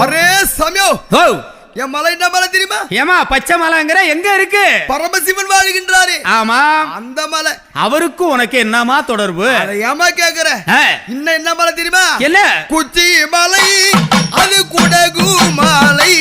Array சமயோ என் மலை என்ன மலை தெரியுமா? ஏமா பச்சை மலைங்கிற எங்க இருக்கு? பரமசிவன் வாழ்கின்றாரே. ஆமா அந்த மலை. அவருக்கும் உனக்கு என்னமா தொடர்பு? அதை ஏமா கேக்குற? இன்னும் என்ன மலை தெரியுமா? என்ன? குச்சி மலை அது குடகு மலை.